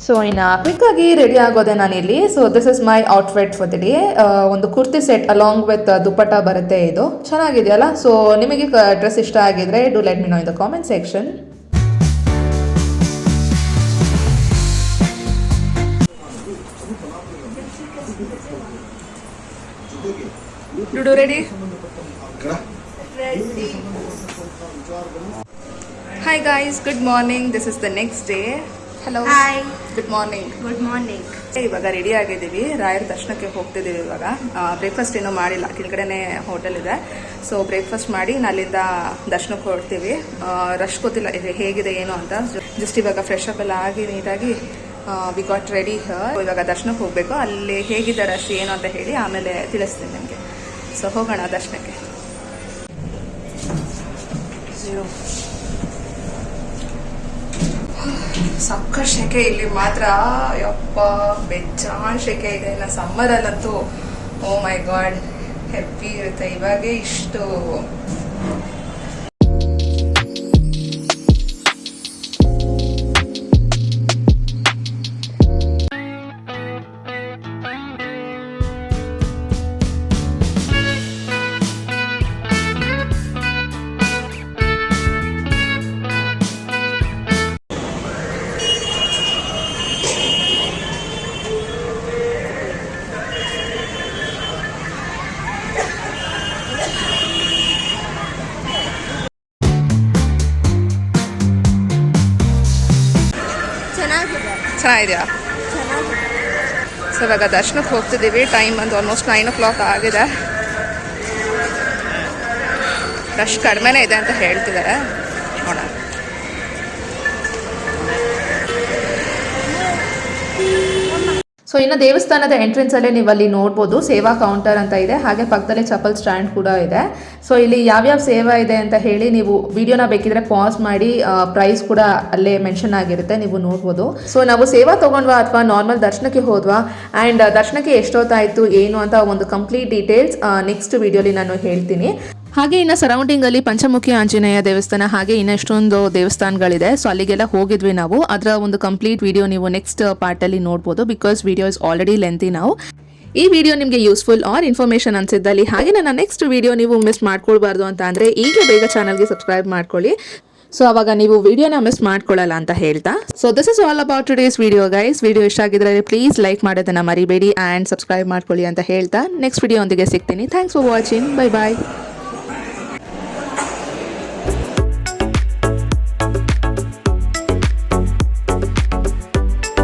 ಸೊ ಇನ್ನು ಕ್ವಿಕ್ಕಾಗಿ ರೆಡಿ ಆಗೋದೆ ನಾನಿಲ್ಲಿ. So this is my outfit for the day. ಒಂದು ಕುರ್ತಿ ಸೆಟ್ ಅಲಾಂಗ್ ವಿತ್ ದುಪ್ಪಟ್ಟ ಬರುತ್ತೆ. ಇದು ಚೆನ್ನಾಗಿದೆಯಲ್ಲ. ಸೊ ನಿಮಗೆ ಡ್ರೆಸ್ ಇಷ್ಟ ಆಗಿದ್ರೆ do let me no in the comment section. Dudu ready? Hi guys, good morning. This is the next day. Hello. Hi. Good morning. Good morning. ಇವಾಗ ready ಆಗಿದ್ದೀವಿ, ರಾಯರ ದರ್ಶನಕ್ಕೆ ಹೋಗ್ತಿದ್ದೀವಿ. ಇವಾಗ ಬ್ರೇಕ್ಫಾಸ್ಟ್ ಏನೂ ಮಾಡಿಲ್ಲ, ಕೆಳಗಡೆನೆ ಹೋಟೆಲ್ ಇದೆ. ಸೊ ಬ್ರೇಕ್ಫಾಸ್ಟ್ ಮಾಡಿ ಅಲ್ಲಿಂದ ದರ್ಶನಕ್ಕೆ ಹೊರಡ್ತೀವಿ. ರಶ್ ಗೊತ್ತಿಲ್ಲ ಹೇಗಿದೆ ಏನು ಅಂತ. ಜಸ್ಟ್ ಇವಾಗ ಫ್ರೆಶ್ ಅಪ್ ಎಲ್ಲ ಆಗಿ ನೀಟಾಗಿ ವಿ ಗಾಟ್ ರೆಡಿ ಹಿಯರ್. ಇವಾಗ ದರ್ಶನಕ್ಕೆ ಹೋಗಬೇಕು. ಅಲ್ಲಿ ಹೇಗಿದೆ ರಶ್ ಏನು ಅಂತ ಹೇಳಿ ಆಮೇಲೆ ತಿಳಿಸ್ತೀನಿ ನಿಮಗೆ. ಸೊ ಹೋಗೋಣ ದರ್ಶನಕ್ಕೆ. ಸಕ್ಕ ಶೆಕೆ ಇಲ್ಲಿ ಮಾತ್ರ, ಯಪ್ಪ ಬೆಜ್ಜಾನ್ ಶೆಕೆ ಇದೆ. ಇನ್ನು ಸಮ್ಮರಲ್ಲಂತೂ ಓ ಮೈ ಗಾಡ್ ಹೆಪ್ಪಿ ಇರುತ್ತೆ. ಇವಾಗೇ ಇಷ್ಟು ಚೆನ್ನಾಗಿದೆಯಾ? ಸೊ ಇವಾಗ ದರ್ಶನಕ್ಕೆ ಹೋಗ್ತಿದ್ದೀವಿ. ಟೈಮ್ ಬಂದು ಆಲ್ಮೋಸ್ಟ್ 9 o'clock ಆಗಿದೆ. ರಶ್ ಕಡಿಮೆನೇ ಇದೆ ಅಂತ ಹೇಳ್ತಿದ್ದಾರೆ, ನೋಡೋಣ. ಸೊ ಇನ್ನು ದೇವಸ್ಥಾನದ ಎಂಟ್ರೆನ್ಸ್ ಅಲ್ಲೇ ನೀವು ಅಲ್ಲಿ ನೋಡ್ಬೋದು ಸೇವಾ ಕೌಂಟರ್ ಅಂತ ಇದೆ. ಹಾಗೆ ಪಕ್ಕದಲ್ಲೇ ಚಪ್ಪಲ್ ಸ್ಟ್ಯಾಂಡ್ ಕೂಡ ಇದೆ. ಸೊ ಇಲ್ಲಿ ಯಾವ್ಯಾವ ಸೇವಾ ಇದೆ ಅಂತ ಹೇಳಿ ನೀವು ವಿಡಿಯೋನ ಬೇಕಿದ್ರೆ ಪಾಸ್ ಮಾಡಿ, ಪ್ರೈಸ್ ಕೂಡ ಅಲ್ಲೇ ಮೆನ್ಷನ್ ಆಗಿರುತ್ತೆ, ನೀವು ನೋಡ್ಬೋದು. ಸೊ ನಾವು ಸೇವಾ ತಗೊಂಡ್ವಾ ಅಥವಾ ನಾರ್ಮಲ್ ದರ್ಶನಕ್ಕೆ ಹೋದ್ವಾ ಆ್ಯಂಡ್ ದರ್ಶನಕ್ಕೆ ಎಷ್ಟೊತ್ತಾಯಿತು ಏನು ಅಂತ ಒಂದು ಕಂಪ್ಲೀಟ್ ಡೀಟೇಲ್ಸ್ ನೆಕ್ಸ್ಟ್ ವಿಡಿಯೋಲಿ ನಾನು ಹೇಳ್ತೀನಿ. ಹಾಗೆ ಇನ್ನು ಸರೌಂಡಿಂಗ್ ಅಲ್ಲಿ ಪಂಚಮುಖಿ ಆಂಜನೇಯ ದೇವಸ್ಥಾನ, ಹಾಗೆ ಇನ್ನೆಷ್ಟೊಂದು ದೇವಸ್ಥಾನಗಳಿದೆ. ಸೊ ಅಲ್ಲಿಗೆಲ್ಲ ಹೋಗಿದ್ವಿ ನಾವು. ಅದರ ಒಂದು ಕಂಪ್ಲೀಟ್ ವಿಡಿಯೋ ನೀವು ನೆಕ್ಸ್ಟ್ ಪಾರ್ಟಲ್ಲಿ ನೋಡ್ಬೋದು, because video is already lengthy ನಾವು. ಈ ವಿಡಿಯೋ ನಿಮಗೆ ಯೂಸ್ಫುಲ್ ಆರ್ ಇನ್ಫಾರ್ಮೇಷನ್ ಅನ್ಸಿದ್ದಲ್ಲಿ, ಹಾಗೆ ನನ್ನ ನೆಕ್ಸ್ಟ್ ವಿಡಿಯೋ ನೀವು ಮಿಸ್ ಮಾಡ್ಕೊಳ್ಬಾರ್ದು ಅಂತ ಅಂದರೆ ಈಗ ಬೇಗ ಚಾನಲ್ಗೆ ಸಬ್ಸ್ಕ್ರೈಬ್ ಮಾಡ್ಕೊಳ್ಳಿ. ಸೊ ಅವಾಗ ನೀವು ವಿಡಿಯೋನ ಮಿಸ್ ಮಾಡ್ಕೊಳ್ಳಲ್ಲ ಅಂತ ಹೇಳ್ತಾ. So this is all about today's video guys. Video ಇಷ್ಟ ಆಗಿದ್ರೆ ಪ್ಲೀಸ್ ಲೈಕ್ ಮಾಡೋದನ್ನ ಮರಿಬೇಡಿ ಆ್ಯಂಡ್ ಸಬ್ಸ್ಕ್ರೈಬ್ ಮಾಡ್ಕೊಳ್ಳಿ ಅಂತ ಹೇಳ್ತಾ ನೆಕ್ಸ್ಟ್ ವಿಡಿಯೋ ಒಂದಿಗೆ ಸಿಗ್ತೀನಿ. Thanks for watching. Bye bye.